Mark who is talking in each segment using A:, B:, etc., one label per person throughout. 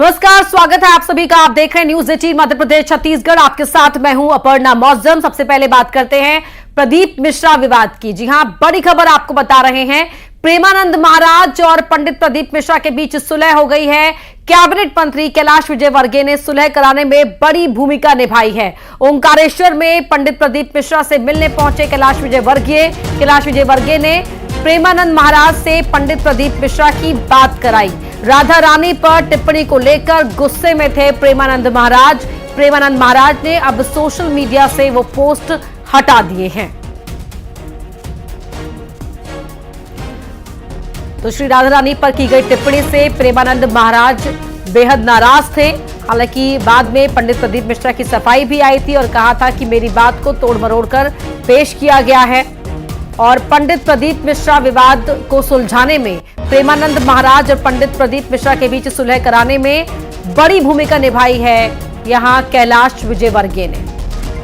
A: नमस्कार, स्वागत है आप सभी का। आप देख रहे हैं न्यूज 18 मध्य प्रदेश छत्तीसगढ़। आपके साथ मैं हूं अपर्णा मौजम। सबसे पहले बात करते हैं प्रदीप मिश्रा विवाद की। जी हां, बड़ी खबर आपको बता रहे हैं। प्रेमानंद महाराज और पंडित प्रदीप मिश्रा के बीच सुलह हो गई है। कैबिनेट मंत्री कैलाश विजयवर्गीय ने सुलह कराने में बड़ी भूमिका निभाई है। ओंकारेश्वर में पंडित प्रदीप मिश्रा से मिलने पहुंचे कैलाश विजयवर्गीय ने प्रेमानंद महाराज से पंडित प्रदीप मिश्रा की बात कराई। राधा रानी पर टिप्पणी को लेकर गुस्से में थे प्रेमानंद महाराज ने अब सोशल मीडिया से वो पोस्ट हटा दिए हैं। तो श्री राधा रानी पर की गई टिप्पणी से प्रेमानंद महाराज बेहद नाराज थे। हालांकि बाद में पंडित प्रदीप मिश्रा की सफाई भी आई थी और कहा था कि मेरी बात को तोड़ मरोड़ कर पेश किया गया है और पंडित प्रदीप मिश्रा विवाद को सुलझाने में प्रेमानंद महाराज और पंडित प्रदीप मिश्रा के बीच सुलह कराने में बड़ी भूमिका निभाई है यहां कैलाश विजयवर्गीय ने।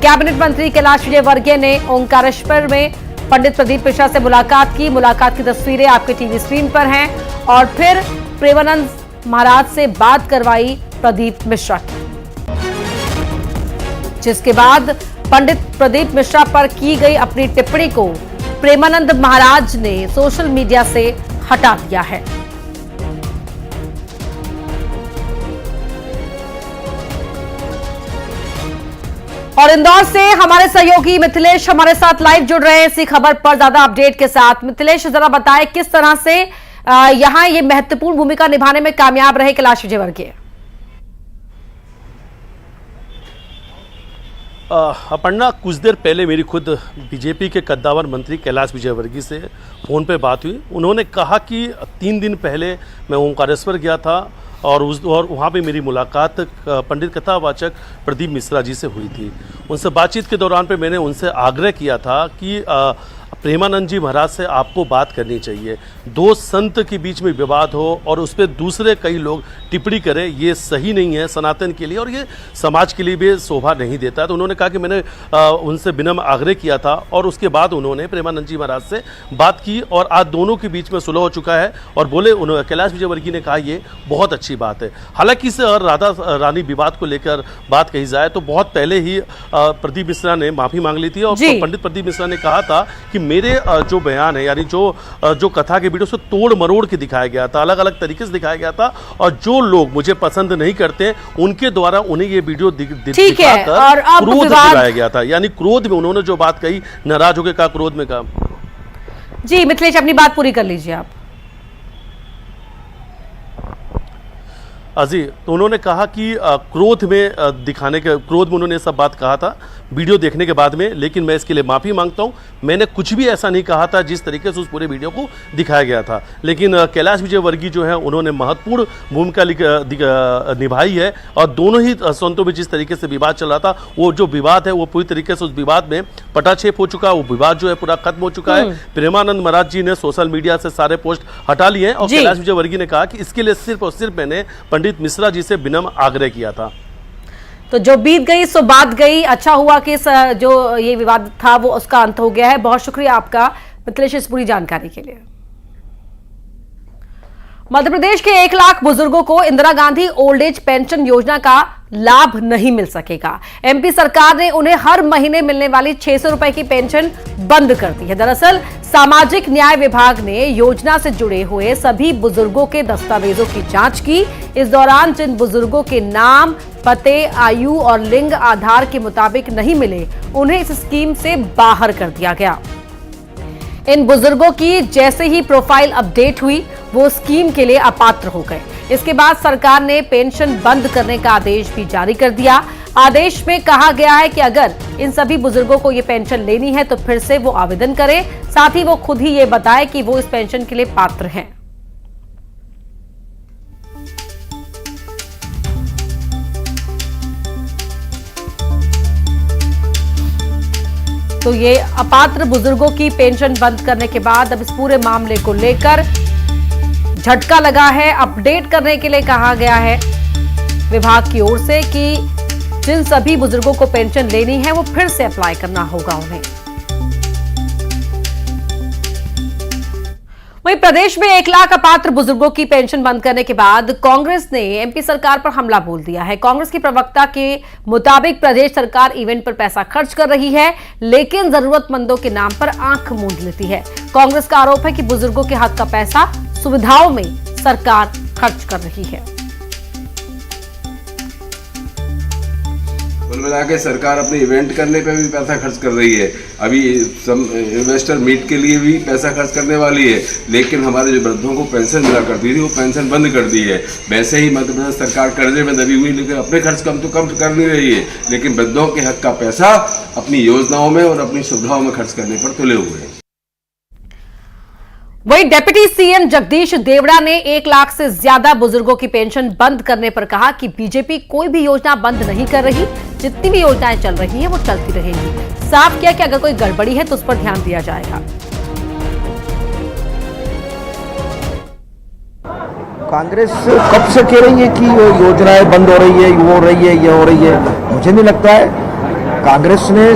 A: कैबिनेट मंत्री कैलाश विजयवर्गीय ने ओंकारेश्वर में पंडित प्रदीप मिश्रा से मुलाकात की तस्वीरें आपके टीवी स्क्रीन पर हैं और फिर प्रेमानंद महाराज से बात करवाई प्रदीप मिश्रा की, जिसके बाद पंडित प्रदीप मिश्रा पर की गई अपनी टिप्पणी को प्रेमानंद महाराज ने सोशल मीडिया से हटा दिया है। और इंदौर से हमारे सहयोगी मिथिलेश हमारे साथ लाइव जुड़ रहे हैं इसी खबर पर ज्यादा अपडेट के साथ। मिथिलेश, जरा बताएं किस तरह से यहां ये महत्वपूर्ण भूमिका निभाने में कामयाब रहे कैलाश विजयवर्गीय।
B: अपर्णा, कुछ देर पहले मेरी खुद बीजेपी के कद्दावर मंत्री कैलाश विजयवर्गीय से फ़ोन पे बात हुई। उन्होंने कहा कि 3 दिन पहले मैं ओंकारेश्वर गया था और वहाँ पे मेरी मुलाकात पंडित कथावाचक प्रदीप मिश्रा जी से हुई थी। उनसे बातचीत के दौरान पे मैंने उनसे आग्रह किया था कि प्रेमानंद जी महाराज से आपको बात करनी चाहिए। 2 संत के बीच में विवाद हो और उस पर दूसरे कई लोग टिप्पणी करें, ये सही नहीं है सनातन के लिए और ये समाज के लिए भी शोभा नहीं देता है। तो उन्होंने कहा कि मैंने उनसे विनम्र आग्रह किया था और उसके बाद उन्होंने प्रेमानंद जी महाराज से बात की और आज दोनों के बीच में सुलह हो चुका है। और बोले कैलाश विजयवर्गीय ने कहा ये बहुत अच्छी बात है। हालांकि इस राधा रानी विवाद को लेकर बात कही जाए तो बहुत पहले ही प्रदीप मिश्रा ने माफ़ी मांग ली थी और पंडित प्रदीप मिश्रा ने कहा था कि मेरे जो बयान है यानी जो कथा के वीडियो से तोड़ मरोड़ के दिखाया गया था, अलग अलग तरीके से दिखाया गया था और जो लोग मुझे पसंद नहीं करते उनके द्वारा उन्हें ये वीडियो दिखाकर क्रोध दिलाया गया था। यानी क्रोध में उन्होंने जो बात कही, नाराज होकर कहा, क्रोध में कहा।
A: जी मिथिलेश, अपनी बात पूरी कर लीजिए आप।
B: जी, तो उन्होंने कहा कि क्रोध में उन्होंने सब बात कहा था वीडियो देखने के बाद में, लेकिन मैं इसके लिए माफ़ी मांगता हूं। मैंने कुछ भी ऐसा नहीं कहा था जिस तरीके से उस पूरे वीडियो को दिखाया गया था। लेकिन कैलाश विजयवर्गीय जो है उन्होंने महत्वपूर्ण भूमिका निभाई है और दोनों ही संतों में जिस तरीके से विवाद चल रहा था, वो जो विवाद है वो पूरी तरीके से उस विवाद में पटाक्षेप हो चुका है। वो विवाद जो है पूरा खत्म हो चुका है। प्रेमानंद महाराज जी ने सोशल मीडिया से सारे पोस्ट हटा लिए हैं और कैलाश विजयवर्गीय ने कहा कि इसके लिए सिर्फ और सिर्फ मैंने पंडित मिश्रा जी से विनम्र आग्रह किया था।
A: तो जो बीत गई सो बात गई। अच्छा हुआ कि जो ये विवाद था वो उसका अंत हो गया है। बहुत शुक्रिया आपका मिथिलेश इस पूरी जानकारी के लिए। मध्य प्रदेश के 1 लाख बुजुर्गों को Indira Gandhi old age pension योजना का लाभ नहीं मिल सकेगा। एमपी सरकार ने उन्हें हर महीने मिलने वाली 600 रुपए की पेंशन बंद कर दी है। दरअसल सामाजिक न्याय विभाग ने योजना से जुड़े हुए सभी बुजुर्गों के दस्तावेजों की जांच की। इस दौरान जिन बुजुर्गों के नाम, पते, आयु और लिंग आधार के मुताबिक नहीं मिले, उन्हें इस स्कीम से बाहर कर दिया गया। इन बुजुर्गों की जैसे ही प्रोफाइल अपडेट हुई, वो स्कीम के लिए अपात्र हो गए। इसके बाद सरकार ने पेंशन बंद करने का आदेश भी जारी कर दिया। आदेश में कहा गया है कि अगर इन सभी बुजुर्गों को ये पेंशन लेनी है तो फिर से वो आवेदन करें, साथ ही वो खुद ही ये बताए कि वो इस पेंशन के लिए पात्र हैं। तो ये अपात्र बुजुर्गों की पेंशन बंद करने के बाद अब इस पूरे मामले को लेकर झटका लगा है। अपडेट करने के लिए कहा गया है विभाग की ओर से कि जिन सभी बुजुर्गों को पेंशन लेनी है वो फिर से अप्लाई करना होगा उन्हें। वहीं प्रदेश में 1 लाख अपात्र बुजुर्गों की पेंशन बंद करने के बाद कांग्रेस ने एमपी सरकार पर हमला बोल दिया है। कांग्रेस की प्रवक्ता के मुताबिक प्रदेश सरकार इवेंट पर पैसा खर्च कर रही है, लेकिन जरूरतमंदों के नाम पर आंख मूंद लेती है। कांग्रेस का आरोप है कि बुजुर्गों के हक का पैसा सुविधाओं में सरकार खर्च कर रही है।
C: कुल मिला के सरकार अपने इवेंट करने पे भी पैसा खर्च कर रही है। अभी इन्वेस्टर मीट के लिए भी पैसा खर्च करने वाली है, लेकिन हमारे जो वृद्धों को पेंशन मिला करती थी वो पेंशन बंद कर दी है। वैसे ही मध्य प्रदेश सरकार कर्जे में दबी हुई, लेकिन अपने खर्च कम कर नहीं रही है, लेकिन वृद्धों के हक का पैसा अपनी योजनाओं में और अपनी सुविधाओं में खर्च करने पर तुले हुए हैं।
A: वहीं डिप्टी सीएम जगदीश देवड़ा ने 1 लाख से ज्यादा बुजुर्गों की पेंशन बंद करने पर कहा कि बीजेपी कोई भी योजना बंद नहीं कर रही, जितनी भी योजनाएं चल रही हैं वो चलती रहेंगी। साफ किया कि अगर कोई गड़बड़ी है तो उस पर ध्यान दिया जाएगा।
D: कांग्रेस कब से कह रही है कि योजनाएं बंद हो रही है, वो हो रही है, ये हो रही है। मुझे नहीं लगता है कांग्रेस ने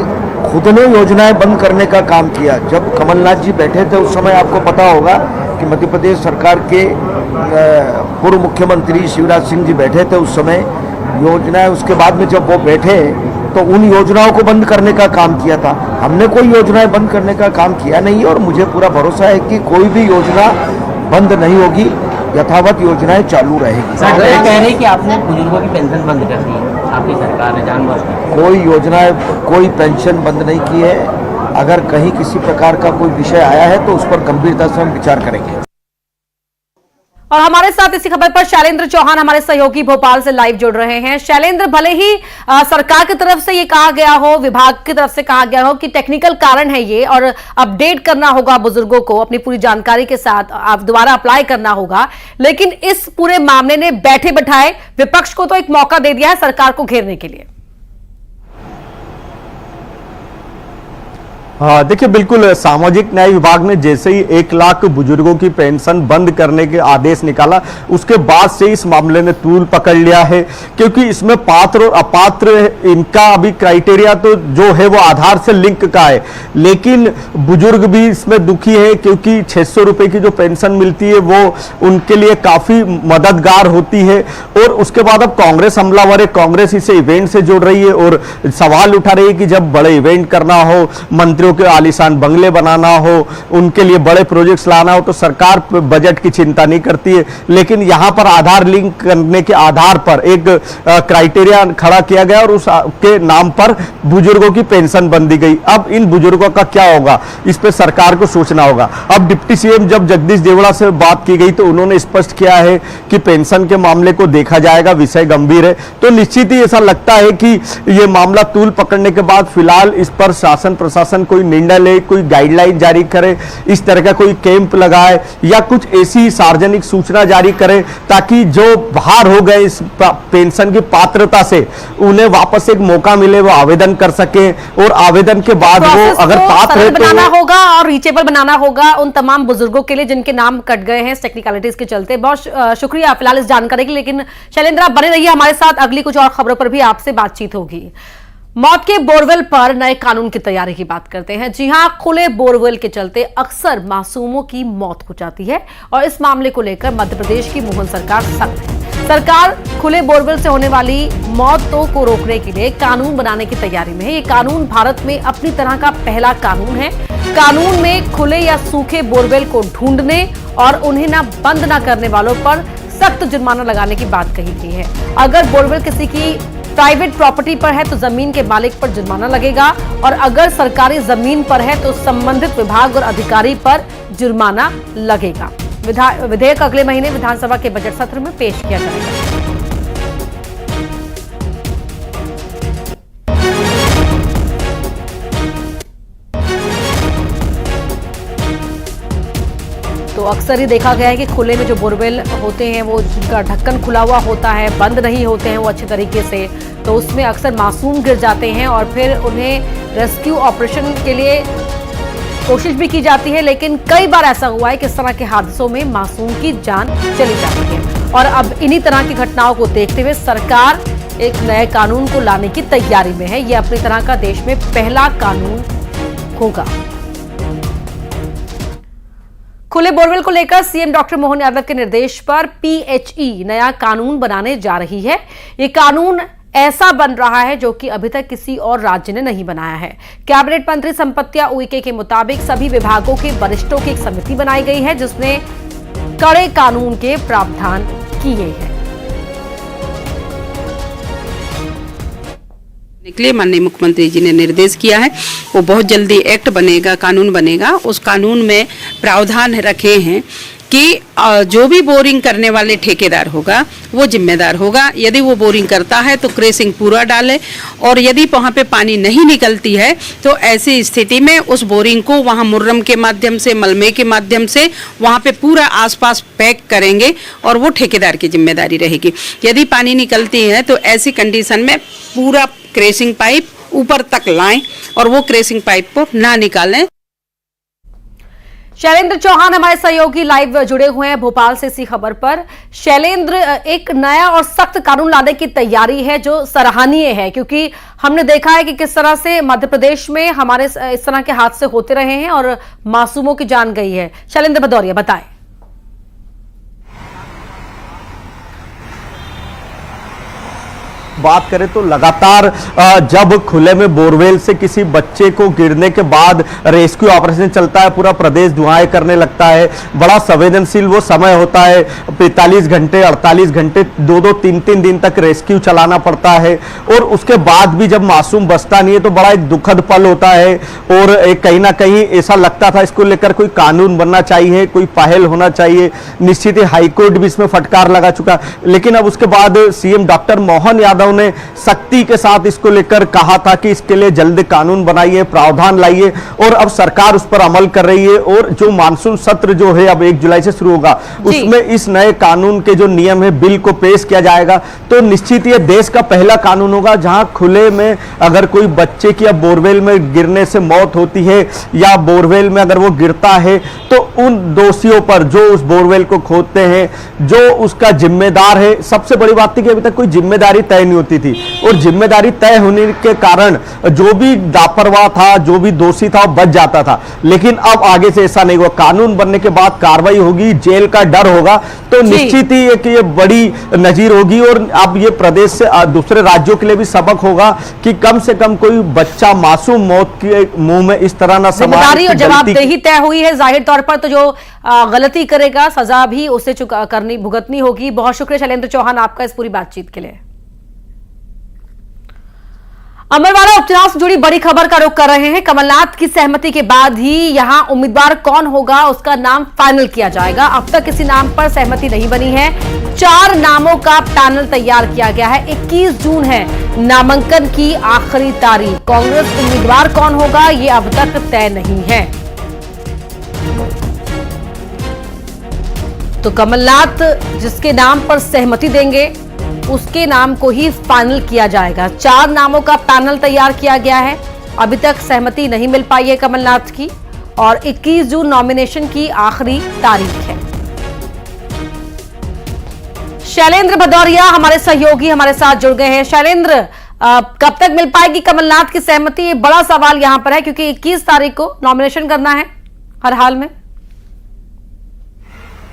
D: खुद ने योजनाएं बंद करने का काम किया। जब कमलनाथ जी बैठे थे उस समय आपको पता होगा कि मध्य प्रदेश सरकार के पूर्व मुख्यमंत्री शिवराज सिंह जी बैठे थे उस समय योजनाएं। उसके बाद में जब वो बैठे तो उन योजनाओं को बंद करने का काम किया था। हमने कोई योजनाएं बंद करने का काम किया नहीं, और मुझे पूरा भरोसा है कि कोई भी योजना बंद नहीं होगी, यथावत योजनाएं चालू रहेगी।
E: सर कह रहे हैं कि आपने बुजुर्गों की पेंशन बंद कर दी, आपकी सरकार ने जानबूझ के।
D: कोई योजनाएं, कोई पेंशन बंद नहीं की है। अगर कहीं किसी प्रकार का कोई विषय आया है तो उस पर गंभीरता से हम विचार करेंगे।
A: और हमारे साथ इसी खबर पर शैलेंद्र चौहान हमारे सहयोगी भोपाल से लाइव जुड़ रहे हैं। शैलेंद्र, भले ही सरकार की तरफ से ये कहा गया हो, विभाग की तरफ से कहा गया हो कि टेक्निकल कारण है ये और अपडेट करना होगा बुजुर्गों को अपनी पूरी जानकारी के साथ, आप दोबारा अप्लाई करना होगा, लेकिन इस पूरे मामले ने बैठे बैठाए विपक्ष को तो एक मौका दे दिया है सरकार को घेरने के लिए।
F: हाँ देखिए, बिल्कुल सामाजिक न्याय विभाग ने जैसे ही 1 लाख बुजुर्गों की पेंशन बंद करने के आदेश निकाला, उसके बाद से इस मामले ने तूल पकड़ लिया है, क्योंकि इसमें पात्र और अपात्र इनका अभी क्राइटेरिया तो जो है वो आधार से लिंक का है, लेकिन बुजुर्ग भी इसमें दुखी है क्योंकि 600 रुपए की जो पेंशन मिलती है वो उनके लिए काफी मददगार होती है। और उसके बाद अब कांग्रेस हमलावर है, कांग्रेस इसे इवेंट से जोड़ रही है और सवाल उठा रही है कि जब बड़े इवेंट करना हो, मंत्रियों के आलीशान बंगले बनाना हो, उनके लिए बड़े प्रोजेक्ट्स लाना हो, तो सरकार बजट की चिंता नहीं करती है। लेकिन यहां पर आधार लिंक करने के आधार पर एक क्राइटेरिया खड़ा किया गया और उसके नाम पर बुजुर्गों की पेंशन बंद दी गई। अब इन बुजुर्गों का क्या होगा, इस पर सरकार को सोचना होगा। अब डिप्टी सीएम जब जगदीश देवड़ा से बात की गई तो उन्होंने स्पष्ट किया है कि पेंशन के मामले को देखा जाएगा, विषय गंभीर है। तो निश्चित ही ऐसा लगता है कि यह मामला तूल पकड़ने के बाद फिलहाल इस पर शासन प्रशासन कोई निर्णय ले, कोई गाइडलाइन जारी करे, इस तरह का कोई कैंप लगाए या कुछ ऐसी सार्वजनिक सूचना जारी करे ताकि जो बाहर हो गए इस पेंशन की पात्रता से उन्हें वापस एक मौका मिले, वो आवेदन कर सके और आवेदन के बाद वो अगर पात्र है तो
A: बनाना होगा और रीचेबल बनाना होगा उन तमाम बुजुर्गों के लिए जिनके नाम कट गए हैं टेक्निकलिटीज के चलते। बहुत शुक्रिया फिलहाल इस जानकारी के लिए, लेकिन शैलेंद्र आप बने रहिए हमारे साथ, अगली कुछ और खबरों पर भी आपसे बातचीत होगी। मौत के बोरवेल पर नए कानून की तैयारी की बात करते हैं। जी हां, खुले बोरवेल के चलते अक्सर मासूमों की मौत हो जाती है और इस मामले को लेकर मध्य प्रदेश की मोहन सरकार सख्त है। सरकार खुले बोरवेल से होने वाली मौतों को रोकने के लिए कानून बनाने की तैयारी में है। ये कानून भारत में अपनी तरह का पहला कानून है। कानून में खुले या सूखे बोरवेल को ढूंढने और उन्हें बंद न करने वालों पर सख्त जुर्माना लगाने की बात कही गई है। अगर बोरवेल किसी की प्राइवेट प्रॉपर्टी पर है तो जमीन के मालिक पर जुर्माना लगेगा और अगर सरकारी जमीन पर है तो संबंधित विभाग और अधिकारी पर जुर्माना लगेगा। विधेयक अगले महीने विधानसभा के बजट सत्र में पेश किया जाएगा। तो अक्सर ही देखा गया है कि खुले में जो बोरवेल होते हैं वो जिनका ढक्कन खुला हुआ होता है, बंद नहीं होते हैं वो अच्छे तरीके से, तो उसमें अक्सर मासूम गिर जाते हैं और फिर उन्हें रेस्क्यू ऑपरेशन के लिए कोशिश भी की जाती है, लेकिन कई बार ऐसा हुआ है कि इस तरह के हादसों में मासूम की जान चली जाती है। और अब इन्हीं तरह की घटनाओं को देखते हुए सरकार एक नए कानून को लाने की तैयारी में है। यह अपनी तरह का देश में पहला कानून होगा। खुले बोरवेल को लेकर सीएम डॉक्टर मोहन यादव के निर्देश पर पीएचई नया कानून बनाने जा रही है। ये कानून ऐसा बन रहा है जो कि अभी तक किसी और राज्य ने नहीं बनाया है। कैबिनेट मंत्री संपत्तिया उइके के मुताबिक सभी विभागों के वरिष्ठों की एक समिति बनाई गई है जिसने कड़े कानून के प्रावधान किए हैं।
G: निकले माननीय मुख्यमंत्री जी ने निर्देश किया है, वो बहुत जल्दी एक्ट बनेगा, कानून बनेगा। उस कानून में प्रावधान रखे हैं कि जो भी बोरिंग करने वाले ठेकेदार होगा वो जिम्मेदार होगा। यदि वो बोरिंग करता है तो क्रेसिंग पूरा डाले, और यदि वहाँ पे पानी नहीं निकलती है तो ऐसी स्थिति में उस बोरिंग को वहाँ मुर्रम के माध्यम से, मलमे के माध्यम से वहाँ पे पूरा आसपास पैक करेंगे और वो ठेकेदार की जिम्मेदारी रहेगी। यदि पानी निकलती है तो ऐसी कंडीशन में पूरा क्रेसिंग पाइप ऊपर तक लाएं और वो क्रेसिंग पाइप को ना निकालें।
A: शैलेंद्र चौहान हमारे सहयोगी लाइव जुड़े हुए हैं भोपाल से इसी खबर पर। शैलेंद्र, एक नया और सख्त कानून लाने की तैयारी है जो सराहनीय है, क्योंकि हमने देखा है कि किस तरह से मध्य प्रदेश में हमारे इस तरह के हादसे होते रहे हैं और मासूमों की जान गई है। शैलेंद्र भदौरिया बताएं।
F: बात करें तो लगातार जब खुले में बोरवेल से किसी बच्चे को गिरने के बाद रेस्क्यू ऑपरेशन चलता है, पूरा प्रदेश दुआएं करने लगता है। बड़ा संवेदनशील वो समय होता है, 45 घंटे 48 घंटे 2-2 3-3 दिन तक रेस्क्यू चलाना पड़ता है, और उसके बाद भी जब मासूम बचता नहीं है तो बड़ा एक दुखद पल होता है। और एक कहीं ना कहीं ऐसा लगता था इसको लेकर कोई कानून बनना चाहिए, कोई पहल होना चाहिए। निश्चित ही हाईकोर्ट भी इसमें फटकार लगा चुका, लेकिन अब उसके बाद सीएम डॉक्टर मोहन यादव ने सख्ती के साथ इसको लेकर कहा था कि इसके लिए जल्द कानून बनाइए, प्रावधान लाइए, और अब सरकार उस पर अमल कर रही है। और जो मानसून सत्र जो है अब 1 जुलाई से शुरू होगा, उसमें इस नए कानून के जो नियम है बिल को पेश किया जाएगा। तो निश्चित ये देश का पहला कानून होगा जहां खुले में अगर कोई बच्चे की अब बोरवेल में गिरने से मौत होती है या बोरवेल में अगर वो गिरता है तो उन दोषियों पर जो उस बोरवेल को खोदते हैं, जो उसका जिम्मेदार है। सबसे बड़ी बात थी कि अभी तक कोई जिम्मेदारी तय नहीं होती थी, और जिम्मेदारी तय होने के कारण जो भी लापरवाह था, जो भी दोषी था वो बच जाता था। लेकिन अब आगे से ऐसा नहीं होगा, कानून बनने के बाद कार्रवाई होगी, जेल का डर होगा, तो निश्चित ही एक ये बड़ी नजीर होगी। और अब ये प्रदेश से दूसरे राज्यों के लिए भी सबक होगा कि कम से कम कोई बच्चा मासूम मौत के मुंह में इस तरह ना
A: जिम्मेदारी और जवाबदेही तय हुई है। जाहिर तौर पर तो जो गलती करेगा सजा भी उसे भुगतनी होगी। बहुत शुक्रिया शैलेंद्र चौहान आपका इस पूरी बातचीत के लिए। अमरवाड़ा उपचुनाव से जुड़ी बड़ी खबर का रुख कर रहे हैं। कमलनाथ की सहमति के बाद ही यहां उम्मीदवार कौन होगा उसका नाम फाइनल किया जाएगा। अब तक किसी नाम पर सहमति नहीं बनी है। 4 नामों का पैनल तैयार किया गया है। 21 जून है नामांकन की आखिरी तारीख। कांग्रेस उम्मीदवार कौन होगा ये अब तक तय नहीं है। तो कमलनाथ जिसके नाम पर सहमति देंगे उसके नाम को ही फाइनल किया जाएगा। 4 नामों का पैनल तैयार किया गया है। अभी तक सहमति नहीं मिल पाई है कमलनाथ की, और 21 जून नॉमिनेशन की आखिरी तारीख है। शैलेंद्र भदौरिया हमारे सहयोगी हमारे साथ जुड़ गए हैं। शैलेंद्र, कब तक मिल पाएगी कमलनाथ की सहमति, ये बड़ा सवाल यहां पर है, क्योंकि 21 तारीख को नॉमिनेशन करना है हर हाल में।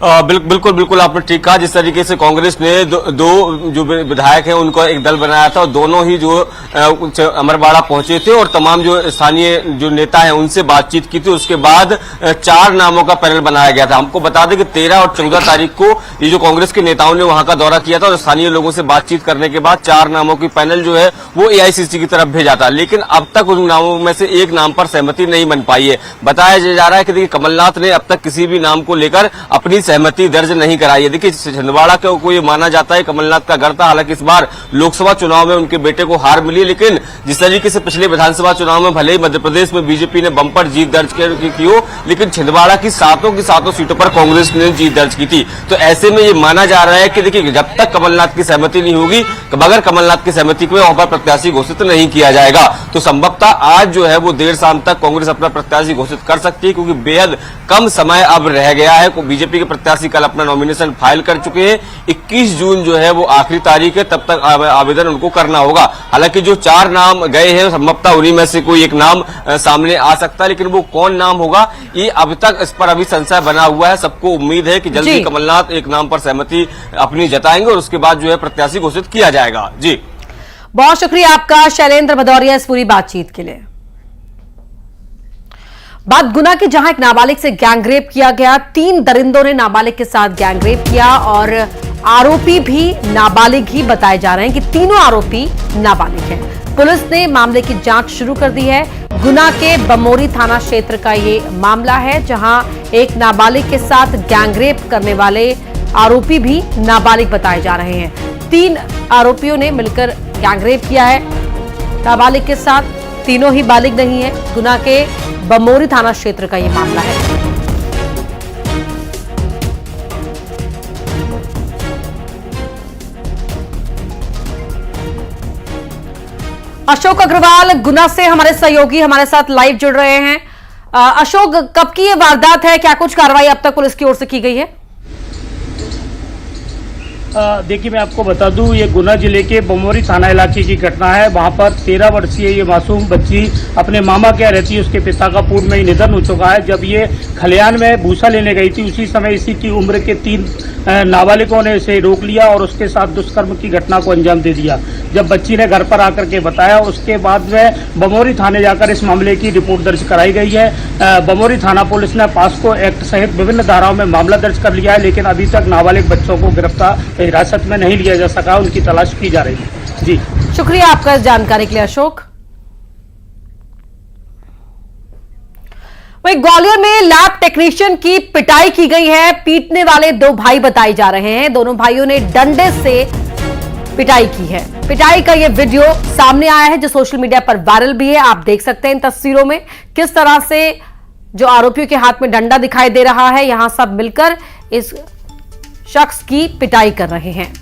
H: बिल्कुल आपने ठीक कहा। जिस तरीके से कांग्रेस ने दो जो विधायक हैं उनको एक दल बनाया था, और दोनों ही जो अमरवाड़ा पहुंचे थे और तमाम जो स्थानीय जो नेता हैं उनसे बातचीत की थी। उसके बाद 4 नामों का पैनल बनाया गया था। हमको बता दें कि 13 और 14 तारीख को ये जो कांग्रेस के नेताओं ने वहां का दौरा किया था और स्थानीय लोगों से बातचीत करने के बाद 4 नामों की पैनल जो है वो एआईसीसी की तरफ भेजा था। लेकिन अब तक उन नामों में से एक नाम पर सहमति नहीं बन पाई है। बताया जा रहा है कि देखिए कमलनाथ ने अब तक किसी भी नाम को लेकर अपनी सहमति दर्ज नहीं कराई है। देखिए छिंदवाड़ा को ये माना जाता है कमलनाथ का गढ़ था। हालांकि इस बार लोकसभा चुनाव में उनके बेटे को हार मिली, लेकिन जिस तरीके से पिछले विधानसभा चुनाव में भले ही मध्य प्रदेश में बीजेपी ने बम्पर जीत दर्ज की हो, लेकिन छिंदवाड़ा की सातों सीटों पर कांग्रेस ने जीत दर्ज की थी। तो ऐसे में ये माना जा रहा है कि देखिए जब तक कमलनाथ की सहमति नहीं होगी, बगैर कमलनाथ की सहमति को वहां पर प्रत्याशी घोषित नहीं किया जाएगा। तो संभवतः आज जो है वो देर शाम तक कांग्रेस अपना प्रत्याशी घोषित कर सकती है, क्योंकि बेहद कम समय अब रह गया है बीजेपी के प्रत्याशी कल अपना नॉमिनेशन फाइल कर चुके हैं। 21 जून जो है वो आखिरी तारीख है, तब तक आवेदन उनको करना होगा। हालांकि जो 4 नाम गए हैं संभवतः उन्हीं में से कोई एक नाम सामने आ सकता है, लेकिन वो कौन नाम होगा ये अब तक इस पर अभी संशय बना हुआ है। सबको उम्मीद है कि जल्दी कमलनाथ एक नाम पर सहमति अपनी जताएंगे और उसके बाद जो है प्रत्याशी घोषित किया जाएगा। जी
A: बहुत शुक्रिया आपका शैलेंद्र भदौरिया इस पूरी बातचीत के लिए। बात गुना की, जहां एक नाबालिग से गैंगरेप किया गया। 3 दरिंदों ने नाबालिग के साथ गैंगरेप किया और आरोपी भी नाबालिग ही बताए जा रहे हैं कि तीनों आरोपी नाबालिग हैं। पुलिस ने मामले की जांच शुरू कर दी है। गुना के बमोरी थाना क्षेत्र का ये मामला है, जहां एक नाबालिग के साथ गैंगरेप करने वाले आरोपी भी नाबालिग बताए जा रहे हैं। 3 आरोपियों ने मिलकर गैंगरेप किया है नाबालिग के साथ, तीनों ही बालिग नहीं है। गुना के बमोरी थाना क्षेत्र का यह मामला है। अशोक अग्रवाल गुना से हमारे सहयोगी हमारे साथ लाइव जुड़ रहे हैं। अशोक, कब की ये वारदात है, क्या कुछ कार्रवाई अब तक पुलिस की ओर से की गई है?
I: देखिए, मैं आपको बता दूं, ये गुना जिले के बमोरी थाना इलाके की घटना है। वहां पर 13 वर्षीय ये मासूम बच्ची अपने मामा के यहाँ रहती है। उसके पिता का पूर्व में ही निधन हो चुका है। जब ये खलियान में भूसा लेने गई थी, उसी समय इसी की उम्र के 3 नाबालिगों ने इसे रोक लिया और उसके साथ दुष्कर्म की घटना को अंजाम दे दिया। जब बच्ची ने घर पर आकर के बताया, उसके बाद में बमोरी थाने जाकर इस मामले की रिपोर्ट दर्ज कराई गई है। बमोरी थाना पुलिस ने पास्को एक्ट सहित विभिन्न धाराओं में मामला दर्ज कर लिया है, लेकिन अभी तक नाबालिग बच्चों को गिरफ्तार हिरासत में नहीं लिया जा सका। उनकी तलाश की जा रही है। जी
A: शुक्रिया आपका इस जानकारी के लिए अशोक। वहीं ग्वालियर में लैब टेक्नीशियन की पिटाई की गई है। पीटने वाले 2 भाई बताए जा रहे हैं। दोनों भाइयों ने डंडे से पिटाई की है। पिटाई का यह वीडियो सामने आया है जो सोशल मीडिया पर वायरल भी है। आप देख सकते हैं इन तस्वीरों में किस तरह से जो आरोपियों के हाथ में डंडा दिखाई दे रहा है, यहां सब मिलकर इस शख्स की पिटाई कर रहे हैं।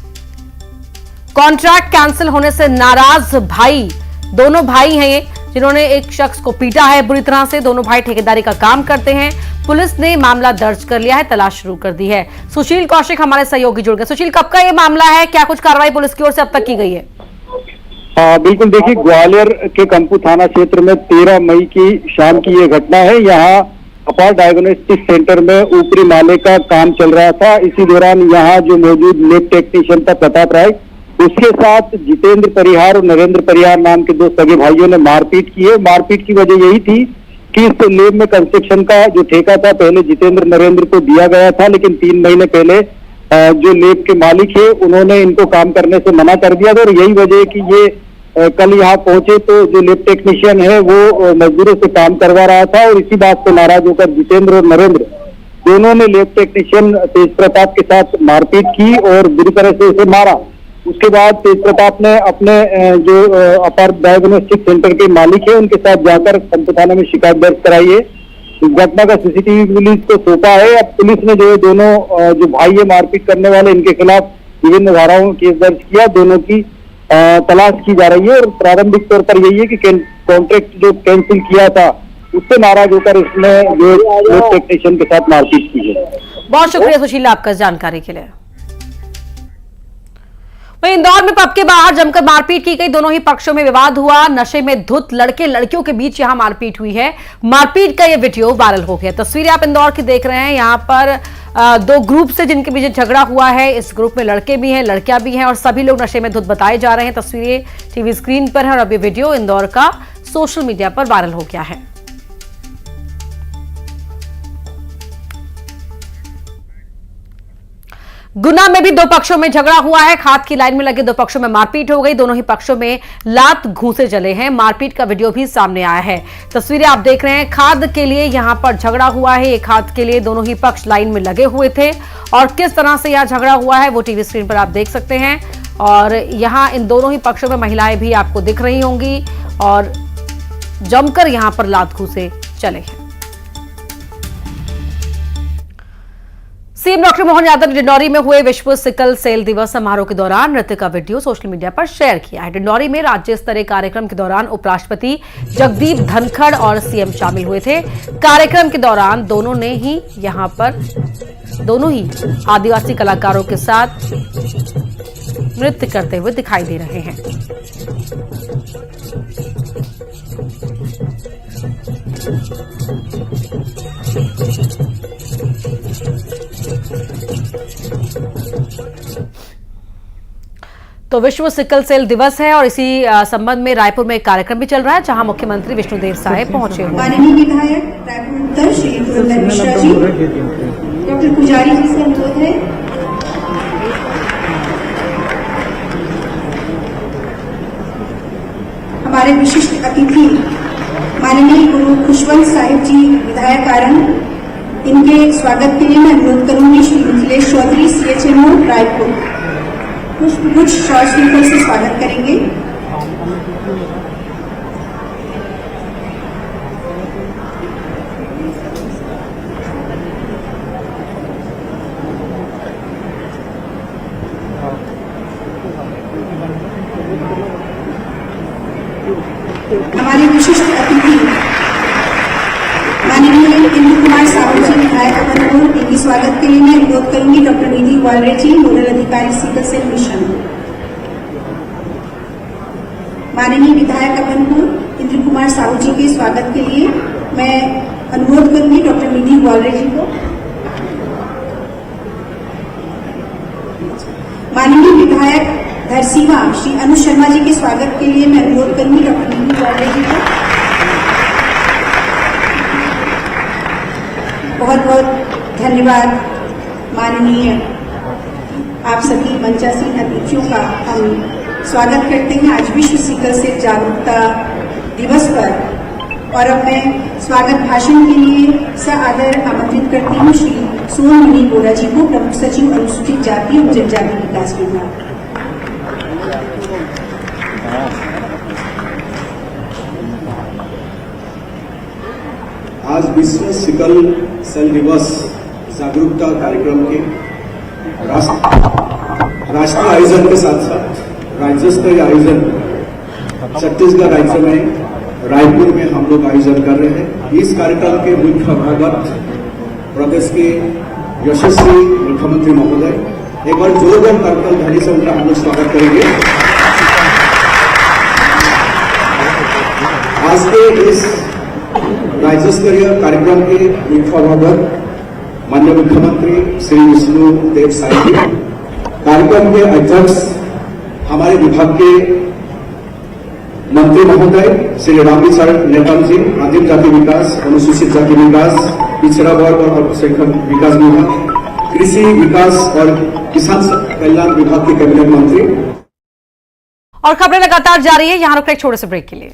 A: कॉन्ट्रैक्ट कैंसिल होने से नाराज भाई, दोनों भाई हैं ये जिन्होंने एक शख्स को पीटा है बुरी तरह से। दोनों भाई ठेकेदारी का काम करते हैं। पुलिस ने मामला दर्ज कर लिया है, तलाश शुरू कर दी है। सुशील कौशिक हमारे सहयोगी जुड़ गए। सुशील, कब का ये मामला है, क्या कुछ कार्रवाई पुलिस की ओर से अब तक की गई है?
J: बिल्कुल, देखिए, ग्वालियर के कंपू थाना क्षेत्र में 13 मई की शाम की ये घटना है। यहाँ अपार डायग्नोस्टिक सेंटर में ऊपरी माले का काम चल रहा था। इसी दौरान यहाँ जो मौजूद लैब टेक्नीशियन था प्रताप राय, उसके साथ जितेंद्र परिहार और नरेंद्र परिहार नाम के 2 सगे भाइयों ने मारपीट की है। मारपीट की वजह यही थी कि इस लैब में कंस्ट्रक्शन का जो ठेका था पहले जितेंद्र नरेंद्र को दिया गया था, लेकिन 3 महीने पहले जो लैब के मालिक है उन्होंने इनको काम करने से मना कर दिया था। और यही वजह है कि ये कल यहाँ पहुंचे तो जो लैब टेक्नीशियन है वो मजदूरों से काम करवा रहा था और इसी बात से नाराज होकर जितेंद्र और नरेंद्र दोनों ने लैब टेक्नीशियन तेज प्रताप के साथ मारपीट की और बुरी तरह से उसे मारा। उसके बाद तेज प्रताप ने अपने जो अपार डायग्नोस्टिक सेंटर के मालिक है उनके साथ जाकर कंपू थाने में शिकायत दर्ज कराई है। इस घटना का सीसीटीवी पुलिस को सौंपा है। अब पुलिस ने जो दोनों जो भाई है मारपीट करने वाले, इनके खिलाफ विभिन्न धाराओं में केस दर्ज किया। दोनों की तलाश की जा रही है और प्रारंभिक तौर पर यही है कि कॉन्ट्रैक्ट जो कैंसिल किया था उससे नाराज होकर इसने जो टेक्नीशियन के साथ मारपीट की है।
A: बहुत शुक्रिया सुशील आपका इस जानकारी के लिए। वहीं इंदौर में पब के बाहर जमकर मारपीट की गई। दोनों ही पक्षों में विवाद हुआ। नशे में धुत लड़के लड़कियों के बीच यहां मारपीट हुई है। मारपीट का यह वीडियो वायरल हो गया। तस्वीरें आप इंदौर की देख रहे हैं। यहां पर 2 ग्रुप से जिनके बीच झगड़ा हुआ है। इस ग्रुप में लड़के भी हैं, लड़कियां भी हैं और सभी लोग नशे में धुत बताए जा रहे हैं। तस्वीरें टीवी स्क्रीन पर है और अब ये वीडियो इंदौर का सोशल मीडिया पर वायरल हो गया है। गुना में भी 2 पक्षों में झगड़ा हुआ है। खाद की लाइन में लगे 2 पक्षों में मारपीट हो गई। दोनों ही पक्षों में लात घूंसे चले हैं। मारपीट का वीडियो भी सामने आया है। तस्वीरें आप देख रहे हैं। खाद के लिए यहां पर झगड़ा हुआ है। ये खाद के लिए दोनों ही पक्ष लाइन में लगे हुए थे और किस तरह से यहां झगड़ा हुआ है वो टीवी स्क्रीन पर आप देख सकते हैं। और यहां इन दोनों ही पक्षों में महिलाएं भी आपको दिख रही होंगी और जमकर यहां पर लात घूंसे चले हैं। सीएम डॉक्टर मोहन यादव ने डिंडौरी में हुए विश्व सिकल सेल दिवस समारोह के दौरान नृत्य का वीडियो सोशल मीडिया पर शेयर किया है। डिंडौरी में राज्य स्तरीय कार्यक्रम के दौरान उपराष्ट्रपति जगदीप धनखड़ और सीएम शामिल हुए थे। कार्यक्रम के दौरान दोनों ने ही यहां पर दोनों ही आदिवासी कलाकारों के साथ नृत्य करते हुए दिखाई दे रहे हैं। तो विश्व सिकल सेल दिवस है और इसी संबंध में रायपुर में एक कार्यक्रम भी चल रहा है, जहां मुख्यमंत्री विष्णुदेव साय पहुंचे हुए हैं।
K: माननीय विधायक रायपुर उत्तर श्री पुरंदर मिश्रा जी, डॉक्टर पुजारी जी से अनुरोध है हमारे विशिष्ट अतिथि माननीय गुरु खुशवंत साहिब जी विधायक कारण, इनके स्वागत के लिए मैं अनुरोध करूंगी श्री मिथिलेश चौधरी CHMO रायपुर कुछ शॉर्ट स्पीकर से स्वागत करेंगे। हमारे विशिष्ट अतिथि माननीय इंद्र कुमार साहू जी विधायक अमरपुर, इनके स्वागत के लिए मैं अनुरोध करूंगी डॉक्टर निधि ग्वालरे जी, नोडल अधिकारी सिकल सेल मिशन। माननीय विधायक अमरपुर इंद्र कुमार साहू जी के स्वागत के लिए मैं अनुरोध करूंगी डॉक्टर निधि ग्वालरे जी को। माननीय विधायक धरसीवा श्री अनुज शर्मा जी के स्वागत के लिए मैं अनुरोध करूंगी डॉक्टर निधि ग्वालरे जी को। बहुत बहुत धन्यवाद माननीय आप सभी मंचासीन अतिथियों का हम स्वागत करते हैं आज विश्व सिकल सेल जागरूकता दिवस पर। और अब मैं स्वागत भाषण के लिए सआदर आमंत्रित करती हूँ श्री सोनमणि बोरा जी को, प्रमुख सचिव अनुसूचित जाति और जनजाति विकास विभाग।
L: आज विश्व सिकल सेल दिवस जागरूकता कार्यक्रम के राष्ट्रीय आयोजन के साथ साथ राज्य स्तरीय आयोजन छत्तीसगढ़ राज्य में रायपुर में हम लोग आयोजन कर रहे हैं। इस कार्यक्रम के मुख्य अभ्यागत प्रदेश के यशस्वी मुख्यमंत्री महोदय, एक बार जोरदार करतल ध्वनि से उनका हम लोग स्वागत करेंगे। आज के इस राज्य स्तरीय कार्यक्रम के मुख्य अभ्यागत माननीय मुख्यमंत्री श्री विष्णुदेव साय जी, कार्यक्रम के अध्यक्ष हमारे विभाग के मंत्री महोदय श्री रामविचार नेताम जी, आदिम जाति विकास, अनुसूचित जाति विकास, पिछड़ा वर्ग और अल्पसंख्यक विकास विभाग, कृषि विकास और किसान कल्याण विभाग के कैबिनेट मंत्री।
A: और खबरें लगातार जारी है, यहां रुक एक छोटे से ब्रेक के लिए।